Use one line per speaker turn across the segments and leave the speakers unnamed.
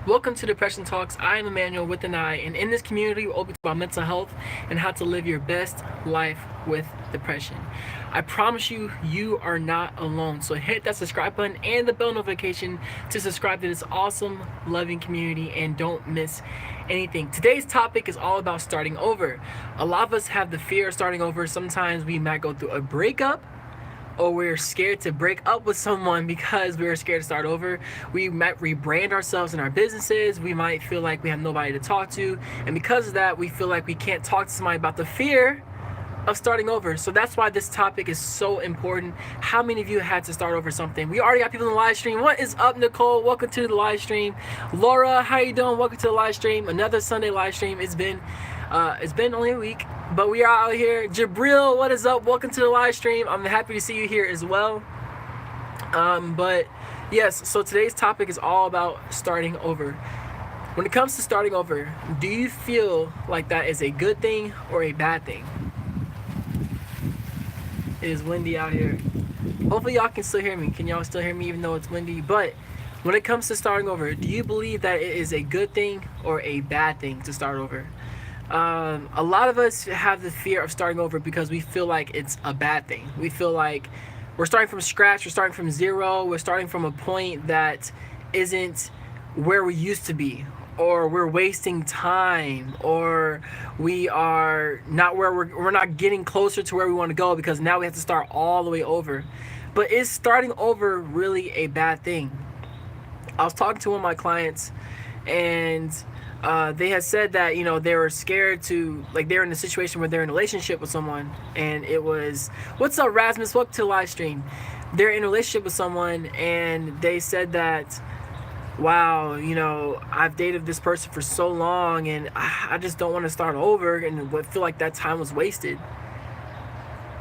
Welcome to Depression Talks. I am Emmanuel with an I, and in this community, we'll be talking about mental health and how to live your best life with depression. I promise you, you are not alone. So hit that subscribe button and the bell notification to subscribe to this awesome, loving community, and don't miss anything. Today's topic is all about starting over. A lot of us have the fear of starting over. Sometimes we might go through a breakup, or we're scared to break up with someone because we're scared to start over. We might rebrand ourselves in our businesses. We might feel like we have nobody to talk to. And because of that, we feel like we can't talk to somebody about the fear of starting over. So that's why this topic is so important. How many of you had to start over something? We already got people in the live stream. What is up, Nicole? Welcome to the live stream. Laura, how you doing? Welcome to the live stream. Another Sunday live stream. It's been only a week, but we are out here. Jabril, what is up? Welcome to the live stream. I'm happy to see you here as well. But yes, so today's topic is all about starting over. When it comes to starting over, do you feel like that is a good thing or a bad thing? It is windy out here. Hopefully y'all can still hear me. Can y'all still hear me even though it's windy? But when it comes to starting over, do you believe that it is a good thing or a bad thing to start over? A lot of us have the fear of starting over because we feel like it's a bad thing. We feel like we're starting from scratch, we're starting from zero, we're starting from a point that isn't where we used to be, or we're wasting time, or we are not where we're not getting closer to where we want to go because now we have to start all the way over. But is starting over really a bad thing? I was talking to one of my clients, and they had said that they were scared to, like, they're in a situation where they're in a relationship with someone, and it was, what's up, Rasmus? Welcome to the live stream. They're in a relationship with someone, and they said that, wow, I've dated this person for so long, and I just don't want to start over, and feel like that time was wasted.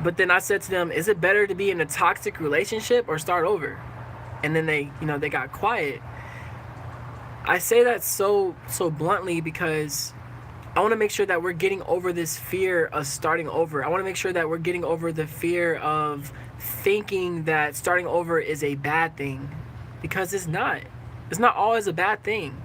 But then I said to them, is it better to be in a toxic relationship or start over? And then they got quiet. I say that so bluntly because I want to make sure that we're getting over this fear of starting over. I want to make sure that we're getting over the fear of thinking that starting over is a bad thing, because it's not. It's not always a bad thing.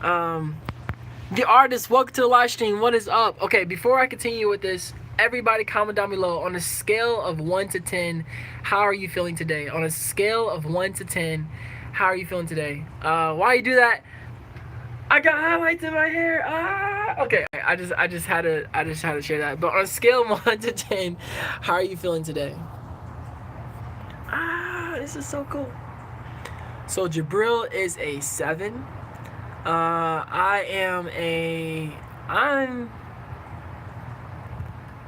The artist, welcome to the live stream. What is up? Okay, before I continue with this, everybody comment down below on a scale of 1 to 10, how are you feeling today? On a scale of 1 to 10, how are you feeling today? Why you do that? I got highlights in my hair. Okay. I just had to share that. But on a scale of 1 to 10, how are you feeling today? This is so cool. So Jabril is a 7. I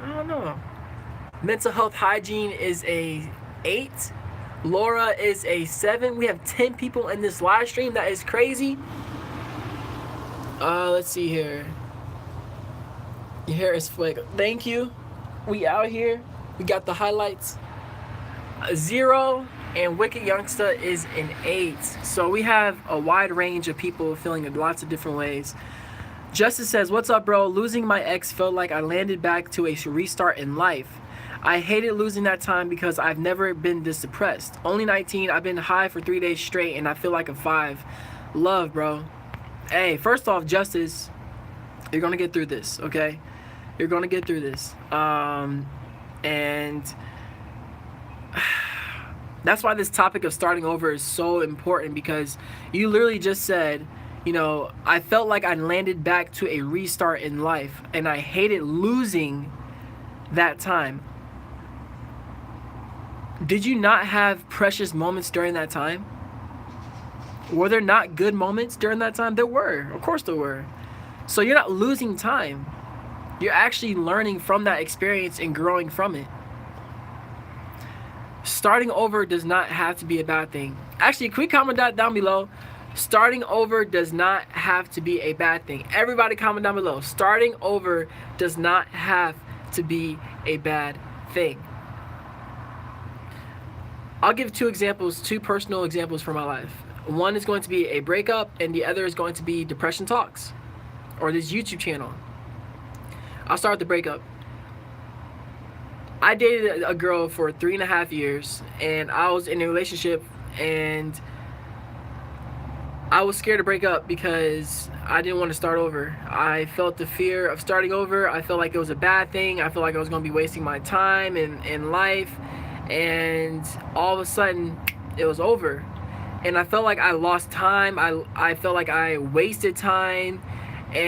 don't know. Mental health hygiene is a 8. Laura is a 7. We have 10 people in this live stream. That is crazy. Let's see here. Your hair is flick. Thank you. We out here. We got the highlights. 0, and Wicked Youngsta is an 8. So we have a wide range of people feeling in lots of different ways. Justice says, what's up, bro? Losing my ex felt like I landed back to a restart in life. I hated losing that time because I've never been this depressed. Only 19, I've been high for 3 days straight, and I feel like a 5. Love, bro. Hey, first off, Justice, you're going to get through this, okay? You're going to get through this. And that's why this topic of starting over is so important, because you literally just said, I felt like I landed back to a restart in life, and I hated losing that time. Did you not have precious moments during that time? Were there not good moments during that time? There were. Of course there were. So you're not losing time. You're actually learning from that experience and growing from it. Starting over does not have to be a bad thing. Actually, quick comment down below. Starting over does not have to be a bad thing. Everybody comment down below. Starting over does not have to be a bad thing. I'll give two personal examples from my life. One is going to be a breakup, and the other is going to be Depression Talks, or this YouTube channel. I'll start with the breakup. I dated a girl for 3.5 years, and I was in a relationship, and I was scared to break up because I didn't want to start over. I felt the fear of starting over. I felt like it was a bad thing. I felt like I was going to be wasting my time in life. And all of a sudden, it was over. And I felt like I lost time. I felt like I wasted time. But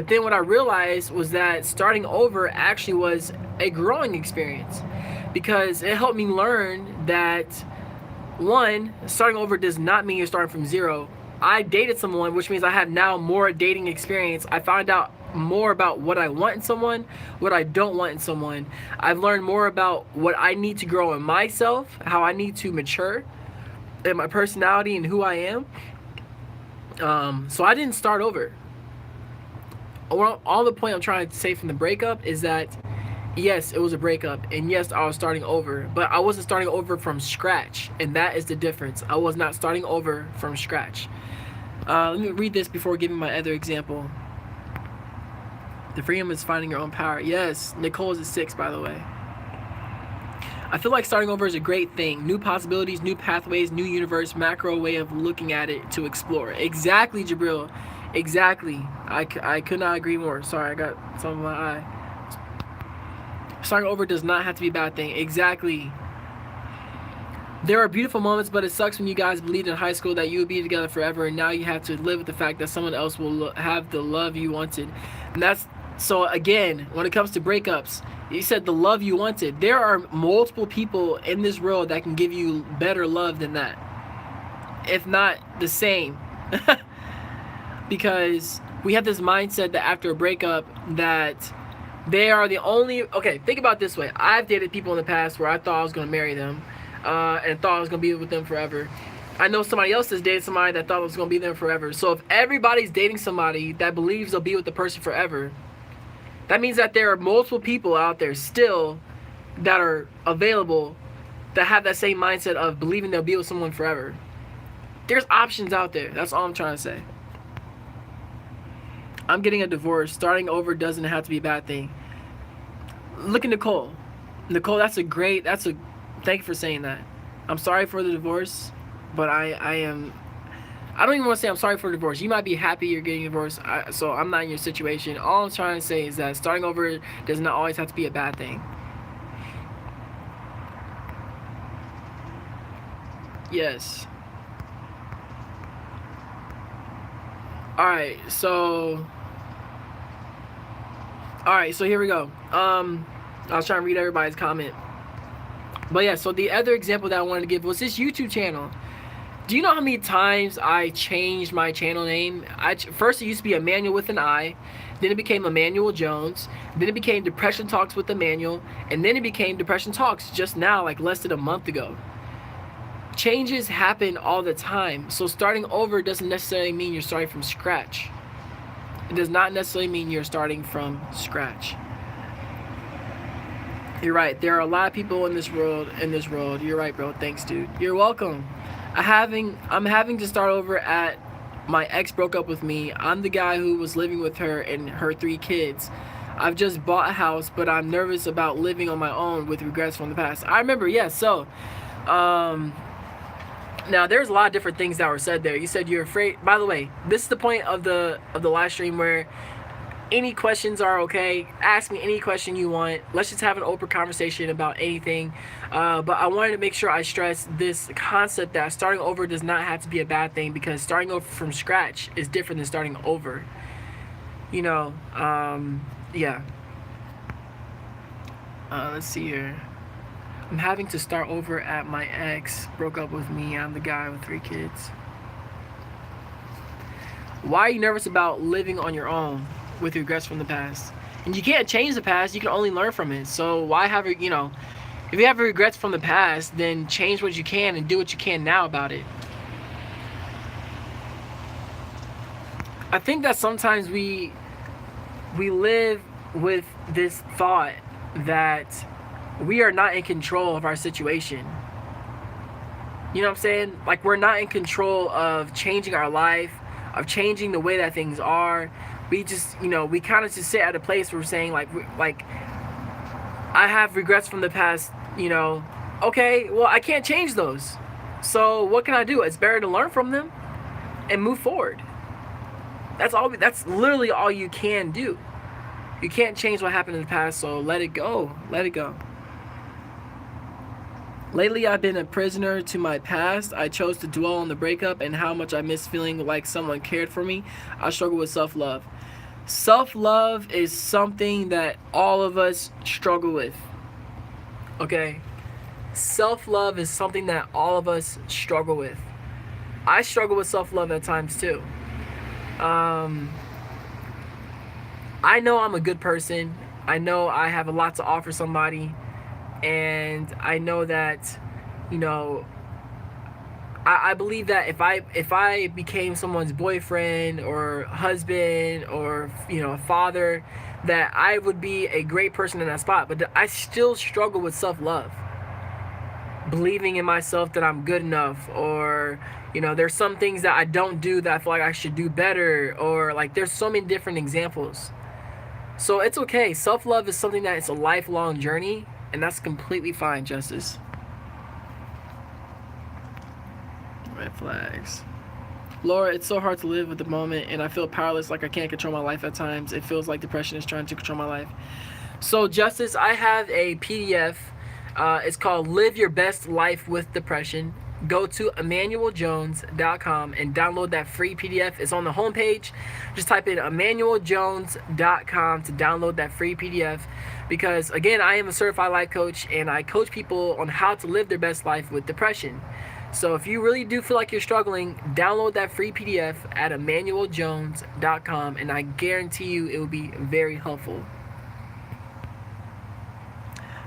then what I realized was that starting over actually was a growing experience, because it helped me learn that, one, starting over does not mean you're starting from zero. I dated someone, which means I have now more dating experience. I found out more about what I want in someone, what I don't want in someone. I've learned more about what I need to grow in myself, how I need to mature in my personality and who I am. So I didn't start over. All the point I'm trying to say from the breakup is that, yes, it was a breakup, and yes, I was starting over, but I wasn't starting over from scratch, and that is the difference. I was not starting over from scratch. Let me read this before giving my other example. The freedom is finding your own power. Yes, Nicole is a 6, by the way. I feel like starting over is a great thing. New possibilities, new pathways, new universe, macro way of looking at it to explore. Exactly, Jabril. Exactly. I could not agree more. Sorry, I got something in my eye. Starting over does not have to be a bad thing. Exactly. There are beautiful moments, but it sucks when you guys believed in high school that you would be together forever, and now you have to live with the fact that someone else will have the love you wanted. And that's, so again, when it comes to breakups, you said the love you wanted. There are multiple people in this world that can give you better love than that, if not the same. Because we have this mindset that after a breakup that they are the only... Okay, think about it this way. I've dated people in the past where I thought I was going to marry them, and thought I was going to be with them forever. I know somebody else has dated somebody that thought was going to be there forever. So if everybody's dating somebody that believes they'll be with the person forever, that means that there are multiple people out there still that are available that have that same mindset of believing they'll be with someone forever. There's options out there. That's all I'm trying to say. I'm getting a divorce. Starting over doesn't have to be a bad thing. Look at Nicole. Nicole, thank you for saying that. I'm sorry for the divorce, but I don't even want to say I'm sorry for the divorce. You might be happy you're getting divorced, so I'm not in your situation. All I'm trying to say is that starting over does not always have to be a bad thing. Yes. Alright, so here we go. I was trying to read everybody's comment. But yeah, so the other example that I wanted to give was this YouTube channel. Do you know how many times I changed my channel name? First it used to be Emmanuel with an I, then it became Emmanuel Jones, then it became Depression Talks with Emmanuel, and then it became Depression Talks just now, like less than a month ago. Changes happen all the time, so starting over doesn't necessarily mean you're starting from scratch. It does not necessarily mean you're starting from scratch. You're right, there are a lot of people in this world. You're right, bro. Thanks, dude. You're welcome. I'm having to start over at my ex broke up with me. I'm the guy who was living with her and her 3 kids. I've just bought a house, but I'm nervous about living on my own with regrets from the past. I remember, yes. So, now there's a lot of different things that were said there. You said you're afraid. By the way, this is the point of the live stream where any questions are okay. Ask me any question you want. Let's just have an open conversation about anything. But I wanted to make sure I stress this concept that starting over does not have to be a bad thing, because starting over from scratch is different than starting over. You know, yeah. Let's see here. I'm having to start over at my ex broke up with me. I'm the guy with 3 kids. Why are you nervous about living on your own with regrets from the past? And you can't change the past, you can only learn from it. So why have if you have regrets from the past, then change what you can and do what you can now about it. I think that sometimes we live with this thought that we are not in control of our situation. You know what I'm saying? Like, we're not in control of changing our life, of changing the way that things are. We just, we kind of just sit at a place where we're saying, like, I have regrets from the past, okay, well, I can't change those. So what can I do? It's better to learn from them and move forward. That's literally all you can do. You can't change what happened in the past, so let it go. Let it go. Lately, I've been a prisoner to my past. I chose to dwell on the breakup and how much I miss feeling like someone cared for me. I struggle with self-love. Self-love is something that all of us struggle with. Okay? Self-love is something that all of us struggle with. I struggle with self-love at times too. I know I'm a good person. I know I have a lot to offer somebody. And I know that, you know, I believe that if I became someone's boyfriend or husband or, you know, father, that I would be a great person in that spot. But I still struggle with self-love. Believing in myself that I'm good enough, or, you know, there's some things that I don't do that I feel like I should do better, or like there's so many different examples. So it's okay. Self-love is something that it's a lifelong journey, and that's completely fine, Justice. Red flags. Laura, it's so hard to live with the moment, and I feel powerless, like I can't control my life at times. It feels like depression is trying to control my life. So, Justice, I have a PDF. It's called Live Your Best Life with Depression. Go to emmanueljones.com and download that free PDF. It's on the homepage. Just type in emmanueljones.com to download that free PDF. Because, again, I am a certified life coach, and I coach people on how to live their best life with depression. So if you really do feel like you're struggling, download that free PDF at emmanueljones.com, and I guarantee you it will be very helpful.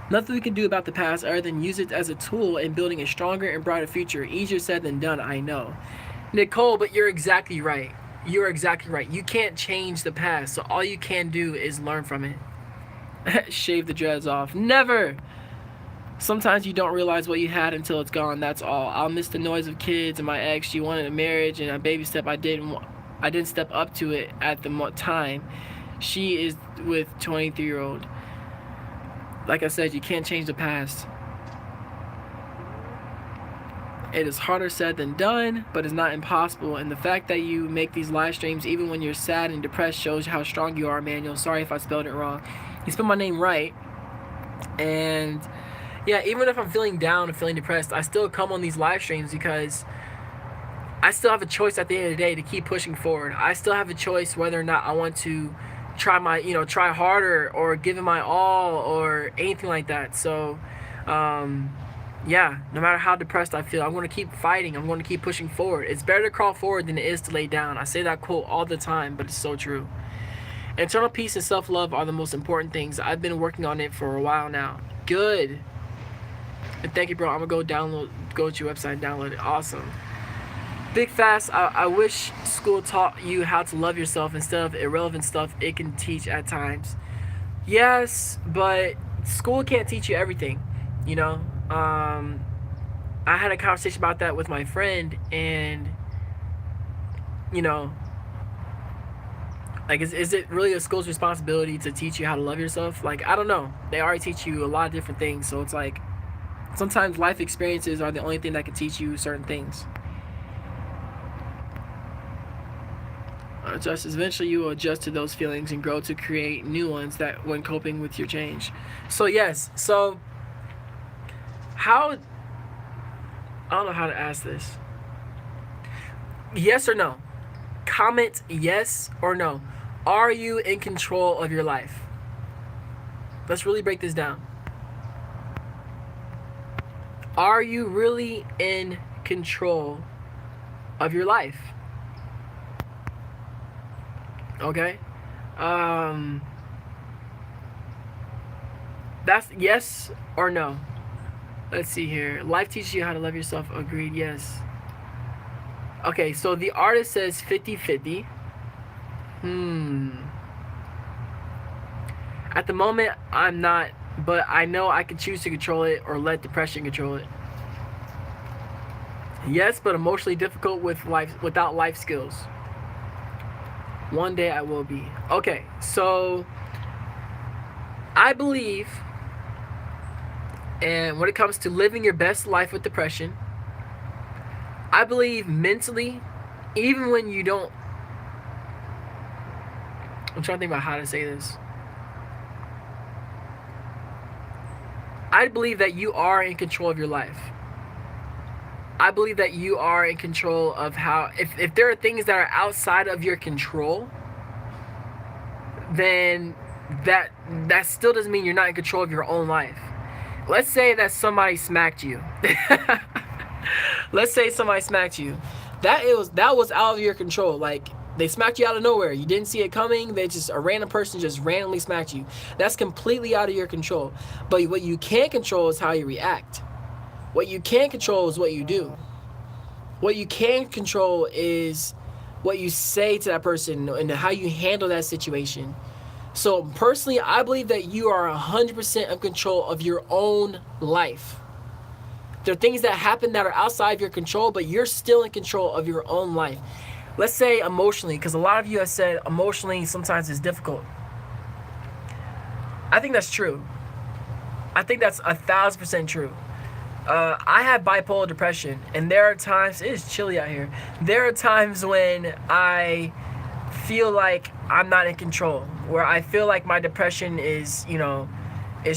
Nothing we can do about the past other than use it as a tool in building a stronger and brighter future. Easier said than done, I know. Nicole, but you're exactly right. You're exactly right. You can't change the past, so all you can do is learn from it. Shave the dreads off. Never! Sometimes you don't realize what you had until it's gone, that's all. I'll miss the noise of kids and my ex. She wanted a marriage and a baby step. I didn't step up to it at the time. She is with 23-year-old. Like I said, you can't change the past. It is harder said than done, but it's not impossible. And the fact that you make these live streams even when you're sad and depressed shows how strong you are, Manuel. Sorry if I spelled it wrong. You spelled my name right. And yeah, even if I'm feeling down and feeling depressed, I still come on these live streams because I still have a choice at the end of the day to keep pushing forward. I still have a choice whether or not I want to try harder or give it my all or anything like that. So, yeah, no matter how depressed I feel, I'm going to keep fighting. I'm going to keep pushing forward. It's better to crawl forward than it is to lay down. I say that quote all the time, but it's so true. Internal peace and self-love are the most important things. I've been working on it for a while now. Good. And thank you, bro. I'm going to go to your website and download it. Awesome. Big Fast, I wish school taught you how to love yourself instead of irrelevant stuff it can teach at times. Yes, but school can't teach you everything, you know? I had a conversation about that with my friend, and, you know, like, is it really a school's responsibility to teach you how to love yourself? Like, I don't know. They already teach you a lot of different things, so it's like, sometimes life experiences are the only thing that can teach you certain things. Just eventually you will adjust to those feelings and grow to create new ones that when coping with your change. So yes, so how, I don't know how to ask this. Yes or no? Comment yes or no. Are you in control of your life? Let's really break this down. Are you really in control of your life? Okay? That's yes or no. Let's see here. Life teaches you how to love yourself. Agreed, yes. Okay, so the artist says 50-50. At the moment, I'm not, but I know I can choose to control it or let depression control it. Yes, but emotionally difficult without life skills. One day I will be. Okay, so I believe, and when it comes to living your best life with depression, I believe mentally, even when you don't, I'm trying to think about how to say this. I believe that you are in control of your life. I believe that you are in control of how, if there are things that are outside of your control, then that still doesn't mean you're not in control of your own life. Let's say that somebody smacked you. Let's say somebody smacked you. That was out of your control. Like, they smacked you out of nowhere. You didn't see it coming. A random person just randomly smacked you. That's completely out of your control. But what you can control is how you react. What you can control is what you do. What you can control is what you say to that person and how you handle that situation. So personally, I believe that you are 100% in control of your own life. There are things that happen that are outside of your control, but you're still in control of your own life. Let's say emotionally, because a lot of you have said emotionally sometimes it's difficult. I think that's true. I think that's 1,000% true. I have bipolar depression, and there are times, it is chilly out here. There are times when I feel like I'm not in control, where I feel like my depression is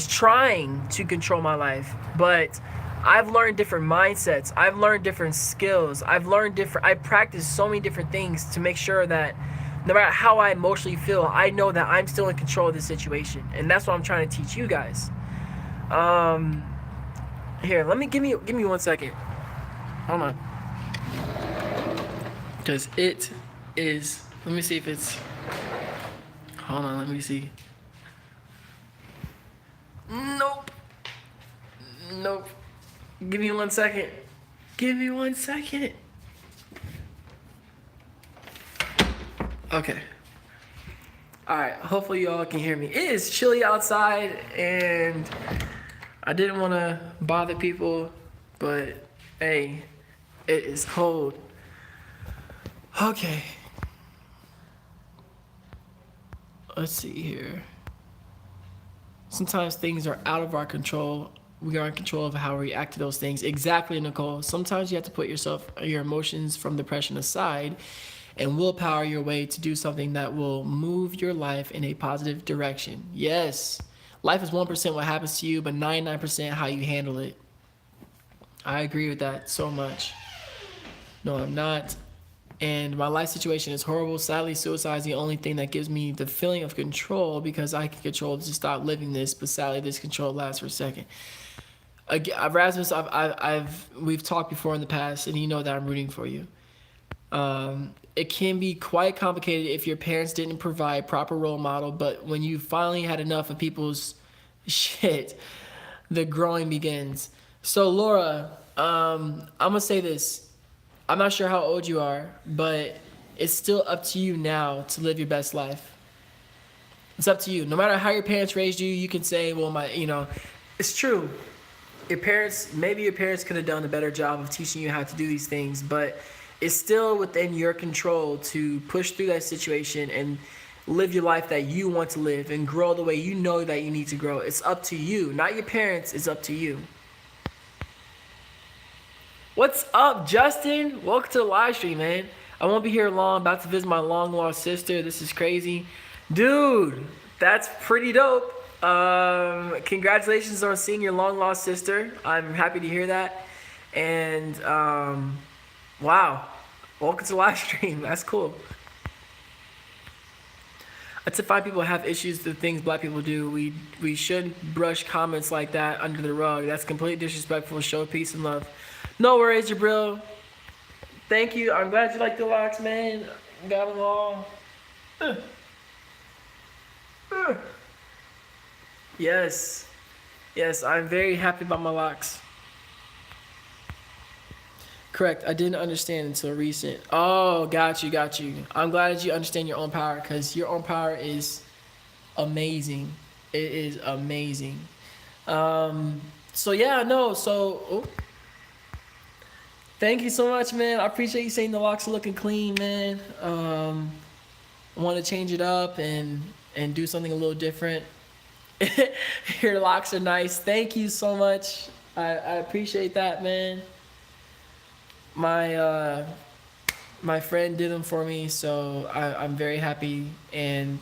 trying to control my life. But I've learned different mindsets. I've learned different skills. I practice so many different things to make sure that no matter how I emotionally feel, I know that I'm still in control of the situation. And that's what I'm trying to teach you guys. Here, give me 1 second. Hold on. Because it is, let me see if it's, hold on, let me see. Nope. Give me 1 second. Give me 1 second. Okay. Alright, hopefully y'all can hear me. It is chilly outside, and I didn't want to bother people, but hey, it is cold. Okay. Let's see here. Sometimes things are out of our control. We are in control of how we react to those things. Exactly, Nicole. Sometimes you have to put your emotions from depression aside and willpower your way to do something that will move your life in a positive direction. Yes. Life is 1% what happens to you, but 99% how you handle it. I agree with that so much. No, I'm not. And my life situation is horrible. Sadly, suicide is the only thing that gives me the feeling of control, because I can control to stop living this, but sadly, this control lasts for a second. Again, Rasmus, we've talked before in the past, and you know that I'm rooting for you. It can be quite complicated if your parents didn't provide proper role model, but when you finally had enough of people's shit, the growing begins. So Laura, I'm gonna say this. I'm not sure how old you are, but it's still up to you now to live your best life. It's up to you. No matter how your parents raised you, you can say, well, it's true. Maybe your parents could have done a better job of teaching you how to do these things, but it's still within your control to push through that situation and live your life that you want to live and grow the way you know that you need to grow. It's up to you, not your parents. It's up to you. What's up, Justin? Welcome to the live stream, man. I won't be here long. About to visit my long lost sister. This is crazy. Dude, that's pretty dope. Congratulations on seeing your long lost sister. I'm happy to hear that. And wow, welcome to the live stream. That's cool. To find people have issues with the things black people do, we shouldn't brush comments like that under the rug. That's completely disrespectful. Show peace and love. No worries, Jabril. Thank you. I'm glad you like the locks, man. Got them all. Yes. Yes, I'm very happy about my locks. Correct. I didn't understand until recent. Oh, got you. I'm glad that you understand your own power, because your own power is amazing. It is amazing. So yeah, no. So, thank you so much, man. I appreciate you saying the locks are looking clean, man. I want to change it up and do something a little different. Your locks are nice. Thank you so much. I appreciate that, man. My friend did them for me, so I'm very happy, and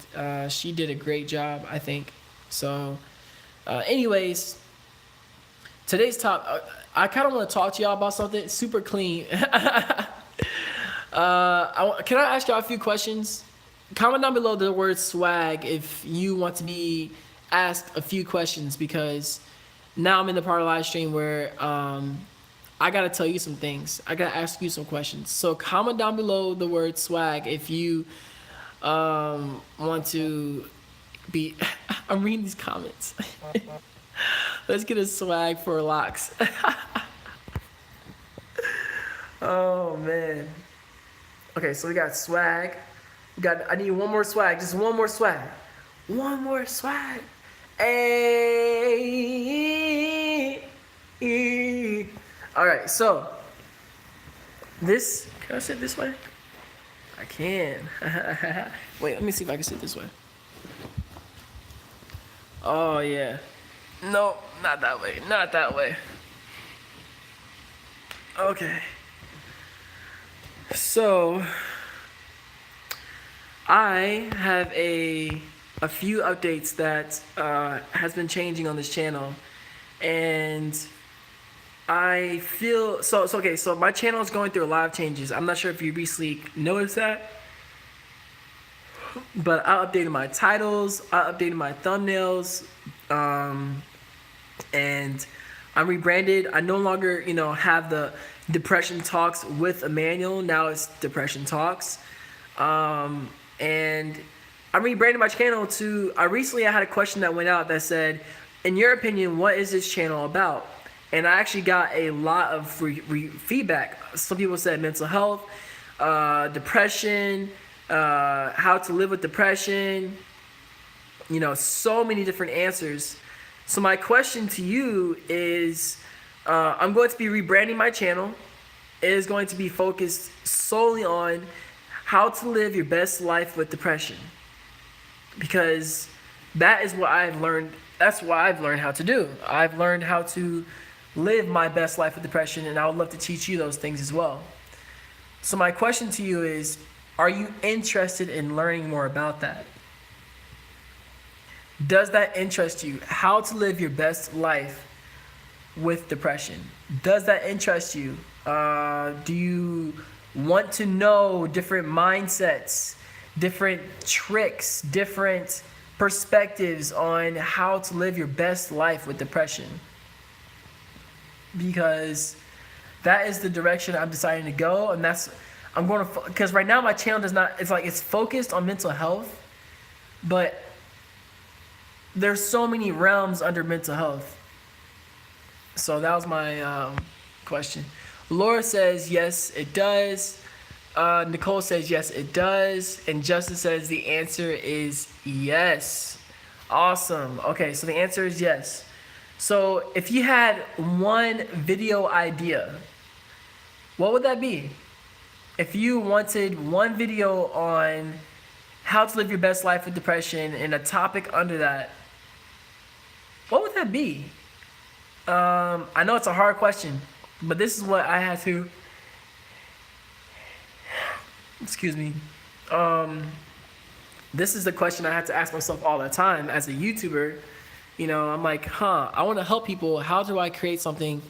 she did a great job, I think. So, anyways, today's top. I kind of want to talk to y'all about something super clean. Can I ask y'all a few questions? Comment down below the word swag if you want to be asked a few questions, because now I'm in the part of the live stream where I gotta tell you some things. I gotta ask you some questions. So comment down below the word swag if you want to be. I'm reading these comments. Let's get a swag for locks. Oh man. Okay, so we got swag. I need one more swag. Just one more swag. One more swag. Hey. All right, so this. Can I sit this way? I can. Wait, let me see if I can sit this way. Oh yeah. No, not that way. Not that way. Okay. So I have a few updates that has been changing on this channel, and I feel so okay. So my channel is going through a lot of changes. I'm not sure if you recently noticed that, but I updated my titles, I updated my thumbnails, and I'm rebranded. I no longer, have the Depression Talks with Emmanuel. Now it's Depression Talks. And I'm rebranding my channel to, I had a question that went out that said, in your opinion, what is this channel about? And I actually got a lot of feedback. Some people said mental health, depression, how to live with depression, so many different answers. So my question to you is, I'm going to be rebranding my channel. It is going to be focused solely on how to live your best life with depression, because that is what I've learned. That's what I've learned how to do. I've learned how to live my best life with depression, and I would love to teach you those things as well. So my question to you is, are you interested in learning more about that? Does that interest you? How to live your best life with depression. Does that interest you? Do you want to know different mindsets, different tricks, different perspectives on how to live your best life with depression? Because that is the direction I'm deciding to go, and I'm going to, because right now my channel does not, it's focused on mental health, but there's so many realms under mental health. So that was my question. Laura says yes, it does. Nicole says yes, it does. And Justin says the answer is yes. Awesome. Okay, so the answer is yes. So if you had one video idea, what would that be? If you wanted one video on how to live your best life with depression and a topic under that, what would that be? I know it's a hard question, but this is what I had to, excuse me. This is the question I had to ask myself all the time as a YouTuber. I'm like, I want to help people. How do I create something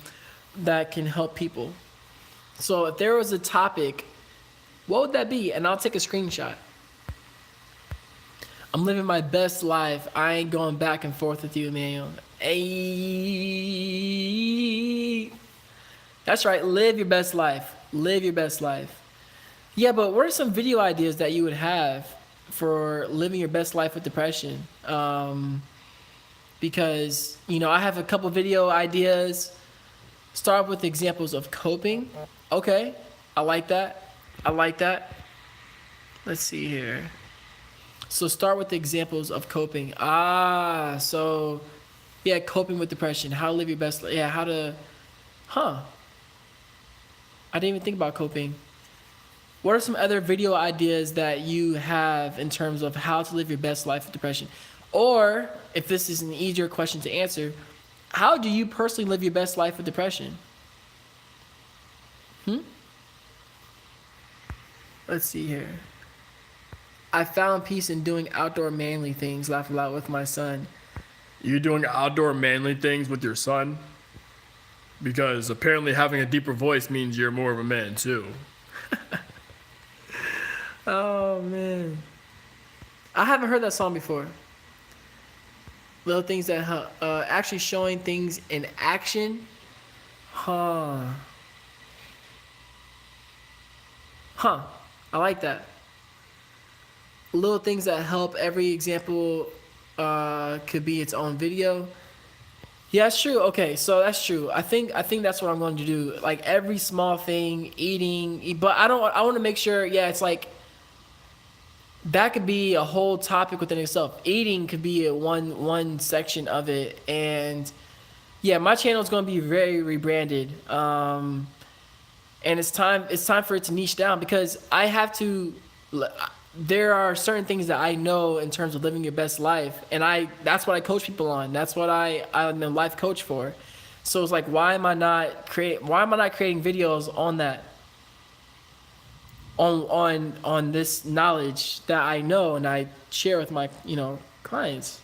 that can help people? So if there was a topic, what would that be? And I'll take a screenshot. I'm living my best life. I ain't going back and forth with you, Emmanuel. Hey. That's right. Live your best life. Live your best life. Yeah, but what are some video ideas that you would have for living your best life with depression? Because, I have a couple video ideas. Start with examples of coping. Okay. I like that. Let's see here. So start with examples of coping. So yeah, coping with depression. How to live your best life. Yeah, I didn't even think about coping. What are some other video ideas that you have in terms of how to live your best life with depression? Or, if this is an easier question to answer, how do you personally live your best life with depression? Let's see here. I found peace in doing outdoor manly things. Laugh aloud with my son.
You doing outdoor manly things with your son? Because apparently having a deeper voice means you're more of a man too.
Oh man, I haven't heard that song before. Little things that actually showing things in action. Huh. Huh. I like that. Little things that help. Every example could be its own video. Yeah, that's true. Okay, so that's true. I think that's what I'm going to do. Like every small thing, eating, but I don't. I want to make sure. Yeah, it's like that could be a whole topic within itself. Eating could be a one section of it, and yeah, my channel is going to be very rebranded. And it's time for it to niche down because I have to. There are certain things that I know in terms of living your best life, and that's what I coach people on. That's what I'm a life coach for. So it's like, why am I not creating videos on that? On this knowledge that I know and I share with my clients.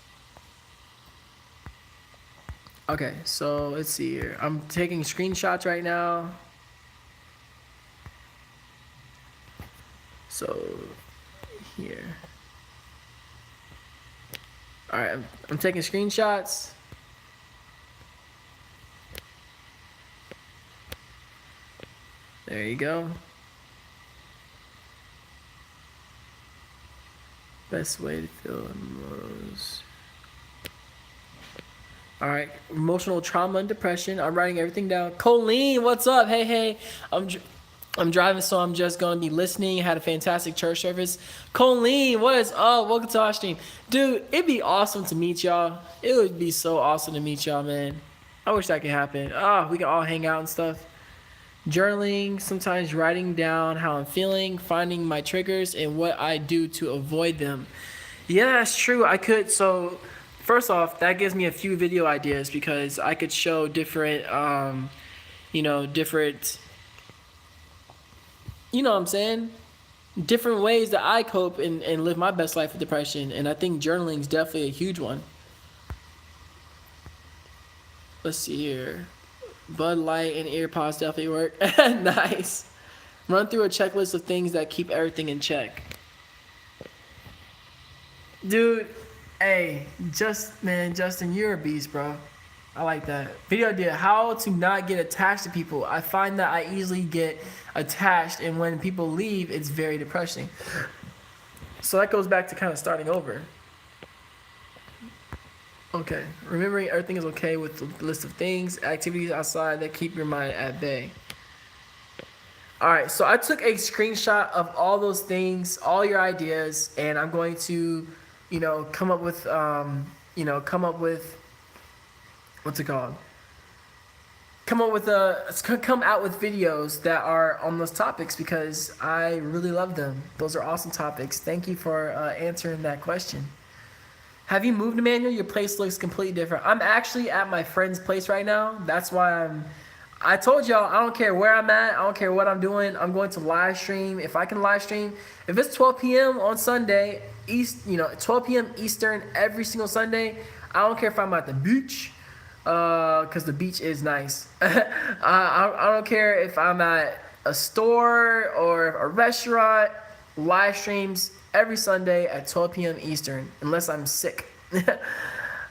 Okay, so let's see here. I'm taking screenshots right now. So here. All right, I'm taking screenshots. There you go. Best way to feel most. All right, emotional trauma and depression. I'm writing everything down. Colleen, what's up? Hey. I'm driving, so I'm just gonna be listening. Had a fantastic church service. Colleen, what is up? Welcome to our stream, dude. It'd be awesome to meet y'all. It would be so awesome to meet y'all, man. I wish that could happen. We can all hang out and stuff. Journaling, sometimes writing down how I'm feeling, finding my triggers and what I do to avoid them. Yeah, that's true. I could. So, first off, that gives me a few video ideas because I could show different, different. You know what I'm saying? Different ways that I cope and live my best life with depression. And I think journaling is definitely a huge one. Let's see here. Bud Light and earpods definitely work. Nice. Run through a checklist of things that keep everything in check. Dude, hey, Justin, you're a beast, bro. I like that. Video idea, how to not get attached to people. I find that I easily get attached, and when people leave, it's very depressing. So that goes back to kind of starting over. Okay, remembering everything is okay with the list of things, activities outside that keep your mind at bay. All right, so I took a screenshot of all those things, all your ideas, and I'm going to, come up with, what's it called? Come out with videos that are on those topics because I really love them. Those are awesome topics. Thank you for answering that question. Have you moved, Emmanuel? Your place looks completely different. I'm actually at my friend's place right now. That's why I told y'all I don't care where I'm at. I don't care what I'm doing. I'm going to live stream. If I can live stream, if it's 12 p.m. on Sunday, 12 p.m. Eastern every single Sunday, I don't care if I'm at the beach, because the beach is nice. I don't care if I'm at a store or a restaurant. Live streams every Sunday at 12 p.m. Eastern, unless I'm sick.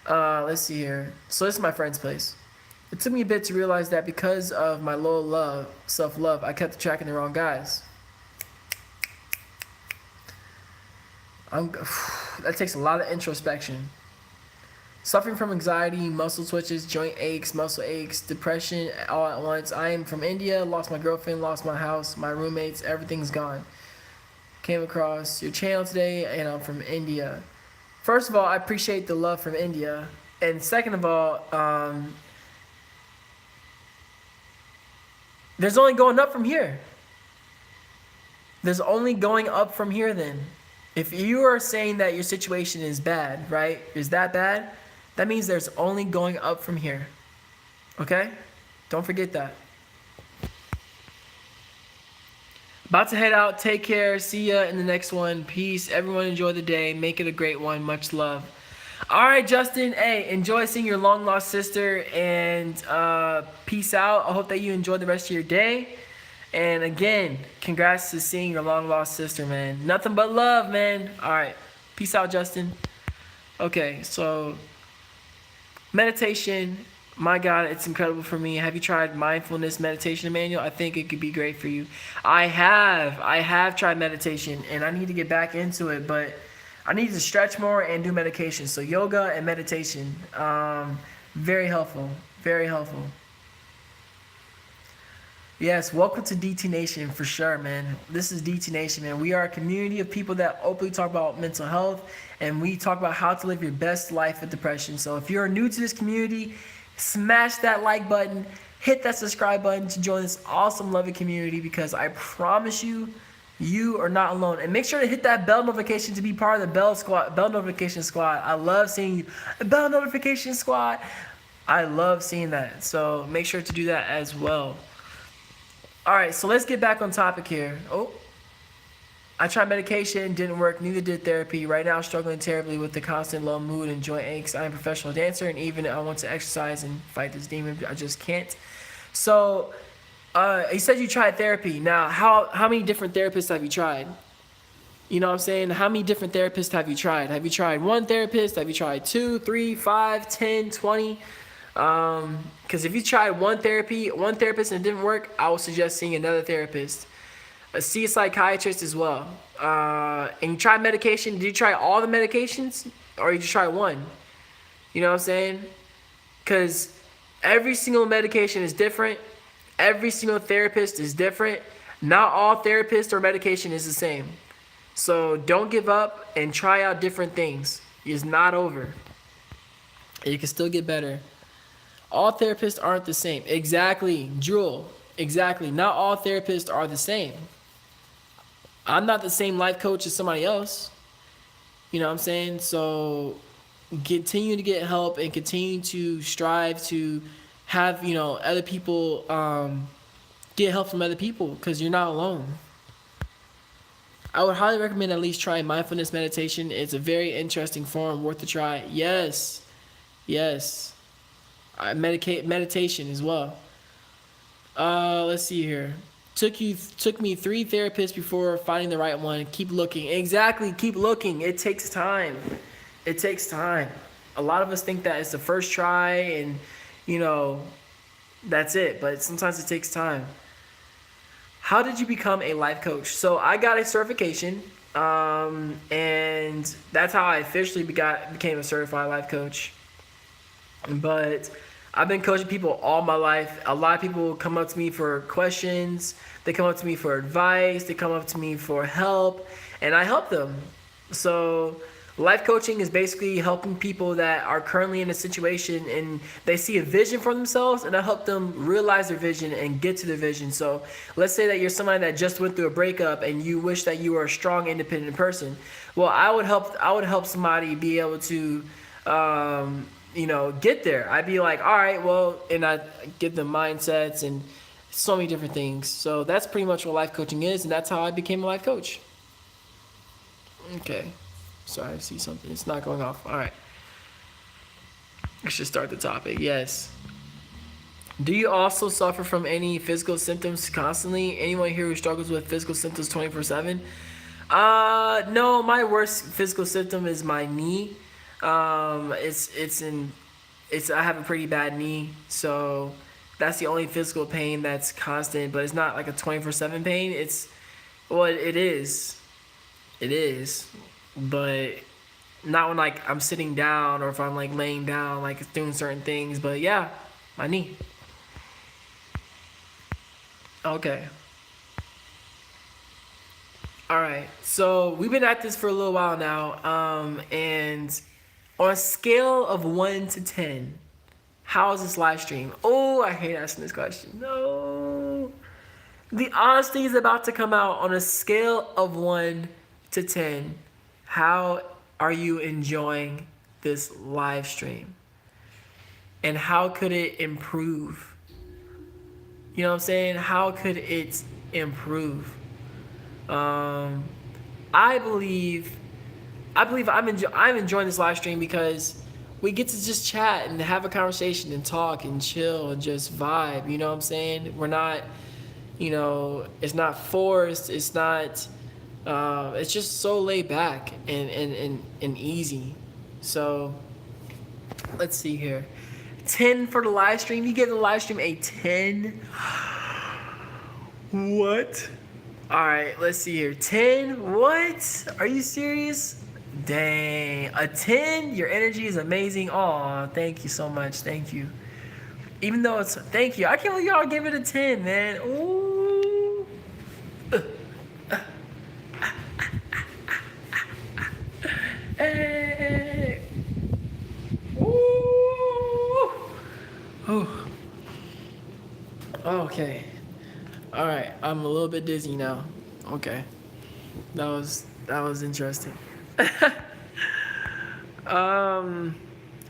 Let's see here. So this is my friend's place. It took me a bit to realize that because of my low self-love, I kept attracting the wrong guys. That takes a lot of introspection. Suffering from anxiety, muscle twitches, joint aches, muscle aches, depression all at once. I am from India, lost my girlfriend, lost my house, my roommates, everything's gone. Came across your channel today, and I'm from India. First of all, I appreciate the love from India. And second of all, there's only going up from here. There's only going up from here then. If you are saying that your situation is bad, right? Is that bad? That means there's only going up from here. Okay? Don't forget that. About to head out. Take care. See ya in the next one. Peace. Everyone enjoy the day. Make it a great one. Much love. All right, Justin. Hey, enjoy seeing your long lost sister, and peace out. I hope that you enjoy the rest of your day. And again, congrats to seeing your long lost sister, man. Nothing but love, man. All right, peace out, Justin. Okay, so meditation. My God, it's incredible for me. Have you tried mindfulness meditation, Emmanuel? I think it could be great for you. I have tried meditation, and I need to get back into it, but I need to stretch more and do medication. So yoga and meditation, very helpful, very helpful. Yes, welcome to DT Nation for sure, man. This is DT Nation, man. We are a community of people that openly talk about mental health, and we talk about how to live your best life with depression. So if you're new to this community, smash that like button, hit that subscribe button to join this awesome, loving community, because I promise you, you are not alone. And make sure to hit that bell notification to be part of the bell notification squad. I love seeing you. The bell notification squad. I love seeing that. So make sure to do that as well. All right, so let's get back on topic here. Oh, I tried medication, didn't work, neither did therapy. Right now, struggling terribly with the constant low mood and joint aches. I am a professional dancer, and even I want to exercise and fight this demon, I just can't. So, you said you tried therapy. Now, how many different therapists have you tried? You know what I'm saying? How many different therapists have you tried? Have you tried one therapist? Have you tried 2, 3, 5, 10, 20? Because if you tried one therapist and it didn't work, I would suggest seeing another therapist. See a psychiatrist as well. And you try medication. Did you try all the medications, or did you try one? You know what I'm saying? Because every single medication is different. Every single therapist is different. Not all therapists or medication is the same. So don't give up and try out different things. It's not over. You can still get better. All therapists aren't the same. Exactly, Jewel. Exactly. Not all therapists are the same. I'm not the same life coach as somebody else. You know what I'm saying? So continue to get help and continue to strive to have, other people get help from other people, because you're not alone. I would highly recommend at least trying mindfulness meditation. It's a very interesting form, worth a try. Yes. Meditation as well. Let's see here. Took me 3 therapists before finding the right one. Keep looking. Exactly. Keep looking. It takes time. A lot of us think that it's the first try and, that's it. But sometimes it takes time. How did you become a life coach? So I got a certification, and that's how I officially became a certified life coach. But I've been coaching people all my life. A lot of people come up to me for questions. They come up to me for advice. They come up to me for help, and I help them. So life coaching is basically helping people that are currently in a situation and they see a vision for themselves, and I help them realize their vision and get to their vision. So let's say that you're somebody that just went through a breakup and you wish that you were a strong, independent person. Well, I would help somebody be able to get there. I'd be like, all right, well, and I give them mindsets and so many different things. So that's pretty much what life coaching is, and that's how I became a life coach. Okay. Sorry, I see something. It's not going off. All right. I should start the topic. Yes. Do you also suffer from any physical symptoms constantly? Anyone here who struggles with physical symptoms 24/7? No, my worst physical symptom is my knee. I have a pretty bad knee, so that's the only physical pain that's constant, but it's not like a 24/7 pain. It is, but not when like I'm sitting down or if I'm like laying down, like doing certain things. But yeah, my knee. Okay. All right. So we've been at this for a little while now, and on a scale of 1 to 10, how is this live stream? Oh, I hate asking this question. No. The honesty is about to come out. On a scale of 1 to 10, how are you enjoying this live stream? And how could it improve? You know what I'm saying? How could it improve? Um, I believe I'm enjoying this live stream because we get to just chat and have a conversation and talk and chill and just vibe. You know what I'm saying? We're not, it's not forced. It's not. It's just so laid back and easy. So let's see here. 10 for the live stream. You give the live stream a 10. What? All right, let's see here. 10? What? Are you serious? Dang. A 10? Your energy is amazing. Aw, thank you so much. Thank you. Even though it's... Thank you. I can't believe y'all give it a 10, man. Ooh. Hey. Ooh. Oh. Okay. All right. I'm a little bit dizzy now. Okay. That was interesting.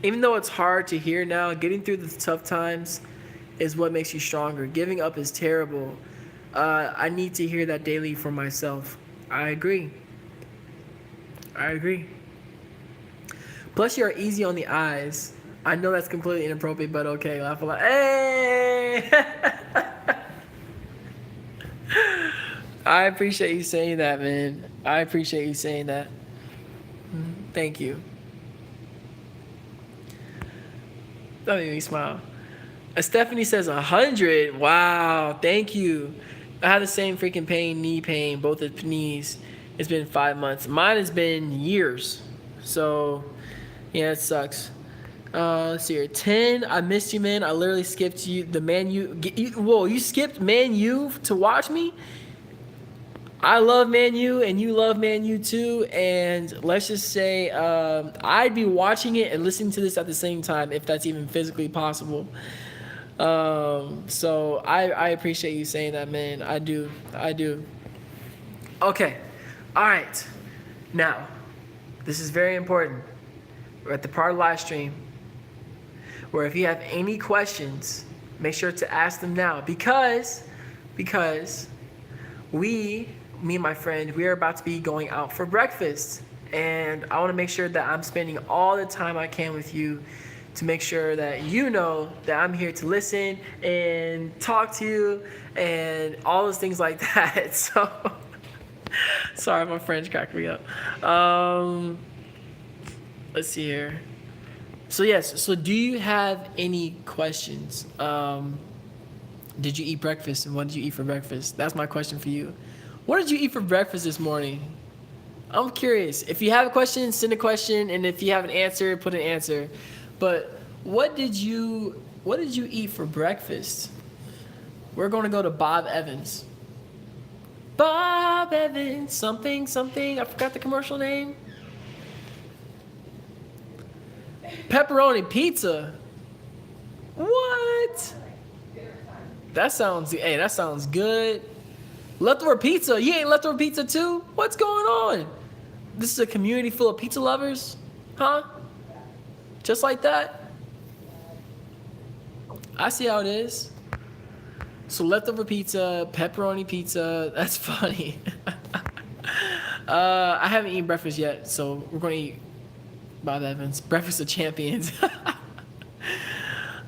Even though it's hard to hear now, getting through the tough times is what makes you stronger. Giving up is terrible. I need to hear that daily for myself. I agree. Plus, you're easy on the eyes. I know that's completely inappropriate, but okay. Laugh a lot. Hey! I appreciate you saying that, man. I appreciate you saying that. Thank you. That made me smile. Stephanie says 100. Wow, thank you. I had the same freaking pain, knee pain, both the knees. It's been 5 months. Mine has been years. So, yeah, it sucks. Let's see here. 10. I missed you, man. I literally skipped you. The Man U. Whoa, you skipped Man U to watch me? I love Man U, and you love Man U too. And let's just say I'd be watching it and listening to this at the same time if that's even physically possible. So I appreciate you saying that, man. I do. Okay. All right. Now, this is very important. We're at the part of the live stream where if you have any questions, make sure to ask them now because me and my friend, we are about to be going out for breakfast. And I want to make sure that I'm spending all the time I can with you to make sure that you know that I'm here to listen and talk to you and all those things like that. So, sorry, my French cracked me up. Let's see here. So yes, so do you have any questions? Did you eat breakfast and what did you eat for breakfast? That's my question for you. What did you eat for breakfast this morning? I'm curious. If you have a question, send a question, and if you have an answer, put an answer. But what did you eat for breakfast? We're going to go to Bob Evans. Bob Evans, something. I forgot the commercial name. Pepperoni pizza. What? That sounds good. Leftover pizza. You ain't leftover pizza too? What's going on? This is a community full of pizza lovers? Huh? Just like that? I see how it is. So leftover pizza, pepperoni pizza. That's funny. I haven't eaten breakfast yet, so we're going to eat Bob Evans. Breakfast of Champions.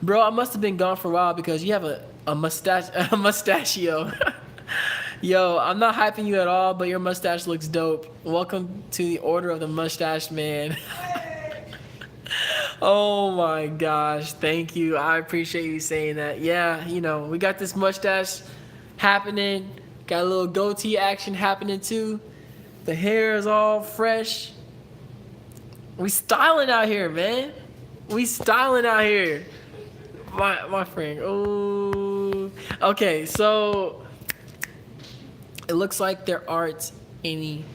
Bro, I must have been gone for a while because you have a mustachio. Yo, I'm not hyping you at all, but your mustache looks dope. Welcome to the Order of the Mustache Man. Oh my gosh, thank you. I appreciate you saying that. Yeah, we got this mustache happening. Got a little goatee action happening too. The hair is all fresh. We styling out here, man. We styling out here. My friend. Oh. Okay, so it looks like there aren't any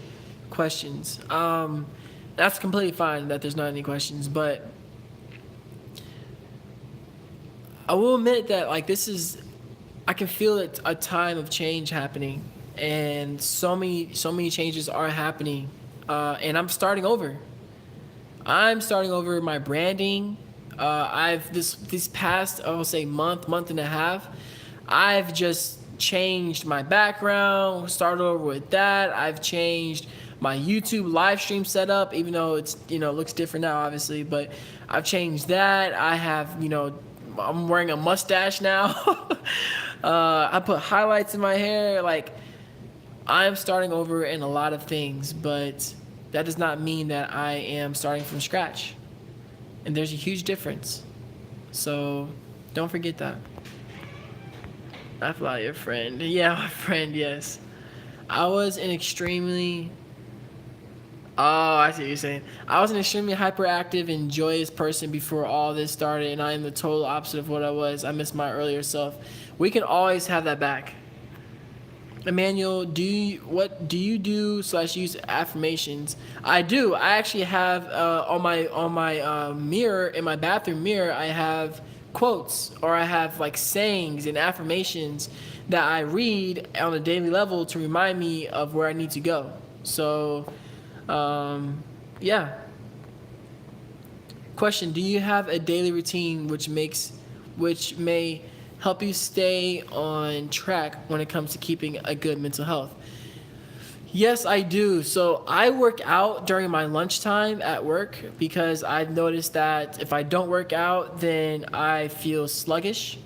questions. That's completely fine that there's not any questions, but I will admit that I can feel it, a time of change happening, and so many changes are happening, and I'm starting over. I'm starting over my branding. I've this past, I will say month and a half, I've just changed my background, started over with that. I've changed my YouTube live stream setup, even though it's, looks different now, obviously, but I've changed that. I have, I'm wearing a mustache now. I put highlights in my hair. Like, I'm starting over in a lot of things, but that does not mean that I am starting from scratch. And there's a huge difference. So don't forget that. I feel like your friend. Yeah, my friend, yes. I was an extremely... Oh, I see what you're saying. I was an extremely hyperactive and joyous person before all this started, and I am the total opposite of what I was. I miss my earlier self. We can always have that back. Emmanuel, what do you do / use affirmations? I do. I actually have on my mirror, in my bathroom mirror, I have quotes, or I have like sayings and affirmations that I read on a daily level to remind me of where I need to go. So, yeah. Question: do you have a daily routine which may help you stay on track when it comes to keeping a good mental health? Yes, I do. So I work out during my lunchtime at work because I've noticed that if I don't work out, then I feel sluggish.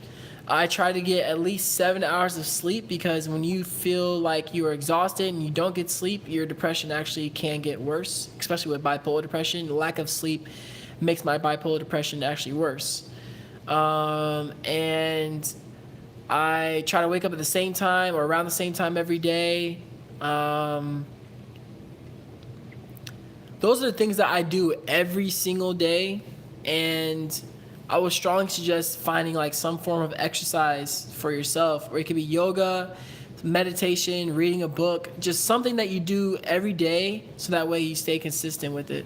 I try to get at least 7 hours of sleep because when you feel like you are exhausted and you don't get sleep, your depression actually can get worse, especially with bipolar depression. The lack of sleep makes my bipolar depression actually worse. And I try to wake up at the same time or around the same time every day. Those are the things that I do every single day, and I would strongly suggest finding like some form of exercise for yourself, or it could be yoga, meditation, reading a book, just something that you do every day so that way you stay consistent with it.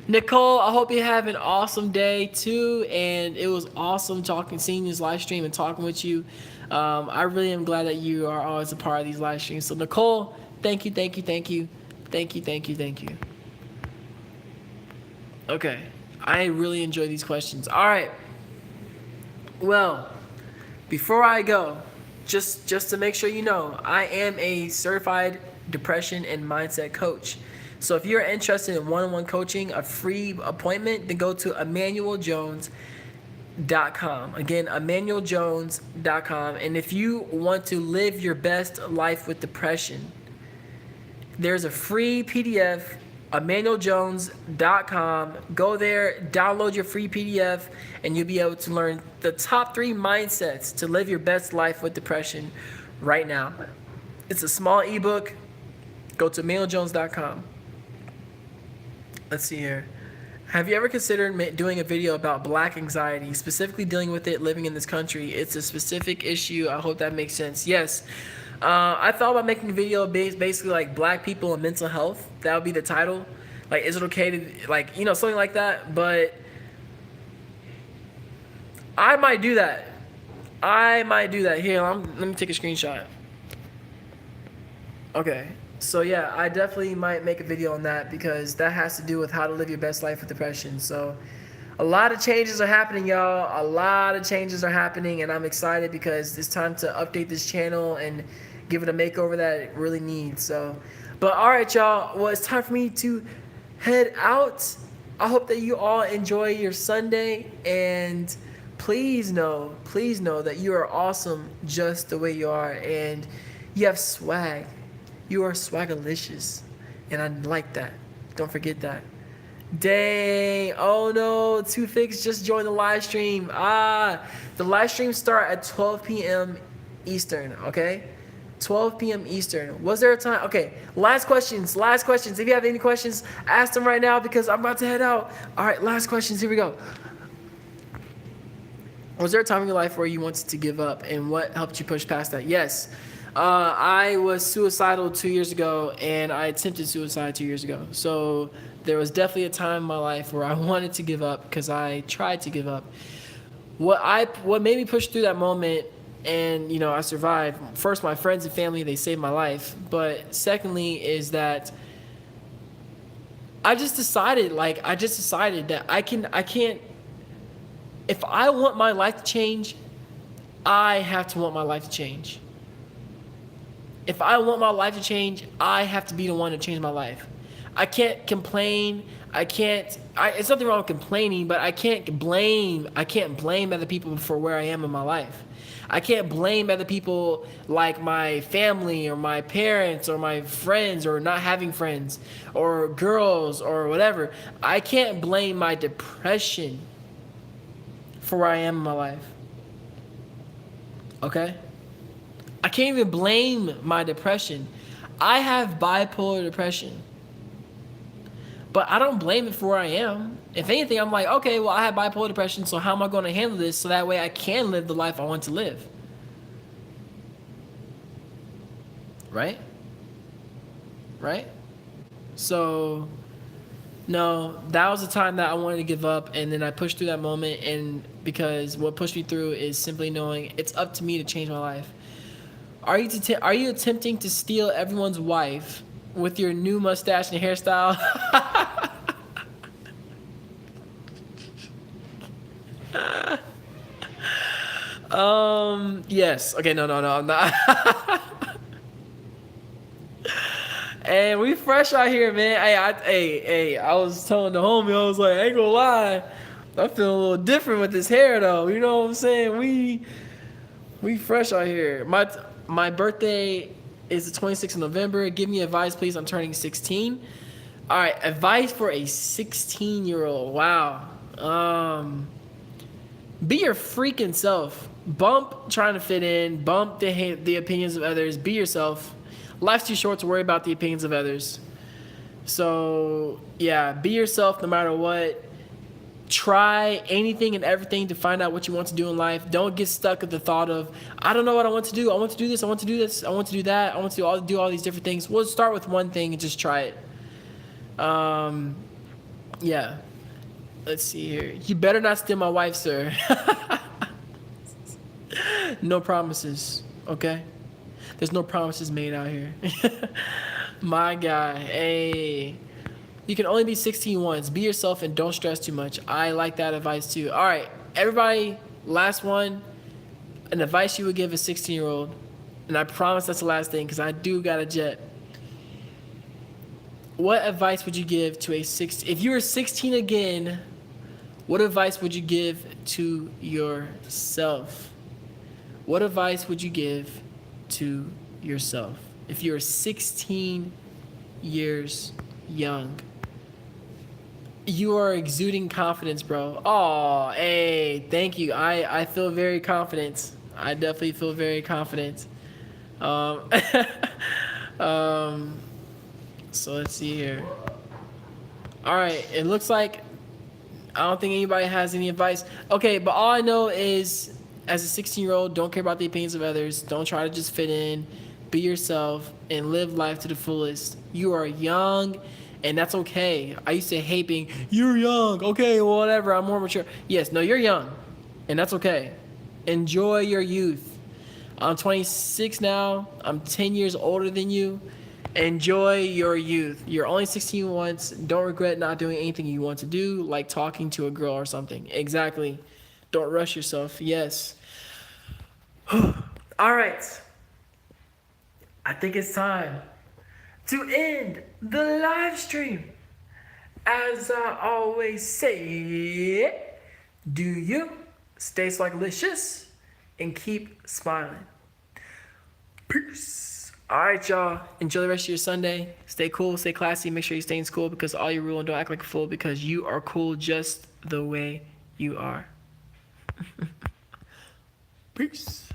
Nicole, I hope you have an awesome day too, and it was awesome seeing this live stream and talking with you. I really am glad that you are always a part of these live streams. So Nicole, thank you. Okay, I really enjoy these questions. All right. Well, before I go, just to make sure you know, I am a certified depression and mindset coach. So if you're interested in one-on-one coaching, a free appointment, then go to EmmanuelJones.com. Again, EmmanuelJones.com. And if you want to live your best life with depression, there's a free PDF, EmmanuelJones.com. Go there, download your free PDF, and you'll be able to learn the top 3 mindsets to live your best life with depression right now. It's a small ebook. Go to EmmanuelJones.com. Let's see here. Have you ever considered doing a video about black anxiety, specifically dealing with it living in this country? It's a specific issue. I hope that makes sense. Yes. I thought about making a video basically like black people and mental health. That would be the title. Like, is it okay to, like, something like that? But I might do that. Here, let me take a screenshot. Okay. So yeah, I definitely might make a video on that because that has to do with how to live your best life with depression. So a lot of changes are happening, y'all. A lot of changes are happening, and I'm excited because it's time to update this channel and give it a makeover that it really needs. So, but all right, y'all. Well, it's time for me to head out. I hope that you all enjoy your Sunday, and please know that you are awesome just the way you are, and you have swag. You are swagalicious, and I like that. Don't forget that. Dang. Oh no, 2Fix just joined the live stream. The live streams start at 12 p.m. Eastern, okay? 12 p.m. Eastern. Was there a time? Okay, last questions. If you have any questions, ask them right now because I'm about to head out. All right, last questions. Here we go. Was there a time in your life where you wanted to give up, and what helped you push past that? Yes. I was suicidal 2 years ago, and I attempted suicide 2 years ago. So there was definitely a time in my life where I wanted to give up because I tried to give up. What made me push through that moment, and I survived. First, my friends and family, they saved my life. But secondly is that I just decided that I can't. If I want my life to change, I have to want my life to change. If I want my life to change, I have to be the one to change my life. I can't complain. It's nothing wrong with complaining, but I can't blame other people for where I am in my life. I can't blame other people like my family or my parents or my friends or not having friends or girls or whatever. I can't blame my depression for where I am in my life. Okay? I can't even blame my depression. I have bipolar depression. But I don't blame it for where I am. If anything, I'm like, okay, well, I have bipolar depression, so how am I going to handle this so that way I can live the life I want to live? Right? Right? So, no, that was the time that I wanted to give up, and then I pushed through that moment, and because what pushed me through is simply knowing it's up to me to change my life. Are you attempting to steal everyone's wife with your new mustache and hairstyle? Yes. Okay, no, I'm not. And we fresh out here, man. I was telling the homie, I was like, I ain't gonna lie, I'm feeling a little different with this hair, though. You know what I'm saying? We fresh out here. My birthday is the 26th of November. Give me advice, please. I'm turning 16. All right, advice for a 16-year-old. Wow. Be your freaking self. Bump trying to fit in. Bump the opinions of others. Be yourself. Life's too short to worry about the opinions of others. So, yeah, be yourself no matter what. Try anything and everything to find out what you want to do in life. Don't get stuck with the thought of, I don't know what I want to do. I want to do this. I want to do this. I want to do that. I want to do all these different things. We'll start with one thing and just try it. Yeah. Let's see here. You better not steal my wife, sir. No promises, okay? There's no promises made out here. My guy, hey. You can only be 16 once. Be yourself and don't stress too much. I like that advice too. All right, everybody, last one. An advice you would give a 16-year-old. And I promise that's the last thing because I do got a jet. What advice would you give to a 16? If you were 16 again, what advice would you give to yourself? What advice would you give to yourself if you were 16 years young? You are exuding confidence, bro. Oh, hey, thank you. I feel very confident. I definitely feel very confident. So let's see here. All right, it looks like I don't think anybody has any advice. Okay, but all I know is as a 16-year-old, don't care about the opinions of others. Don't try to just fit in. Be yourself and live life to the fullest. You are young, and that's okay. I used to hate being, you're young. Okay, well, whatever. I'm more mature. Yes, no, you're young, and that's okay. Enjoy your youth. I'm 26 now. I'm 10 years older than you. Enjoy your youth. You're only 16 once. Don't regret not doing anything you want to do, like talking to a girl or something. Exactly. Don't rush yourself. Yes. All right. I think it's time to end the live stream. As I always say, do you stay swagalicious and keep smiling. Peace. All right, y'all. Enjoy the rest of your Sunday. Stay cool, stay classy. Make sure you stay in school because all you rule and don't act like a fool because you are cool just the way you are. Peace.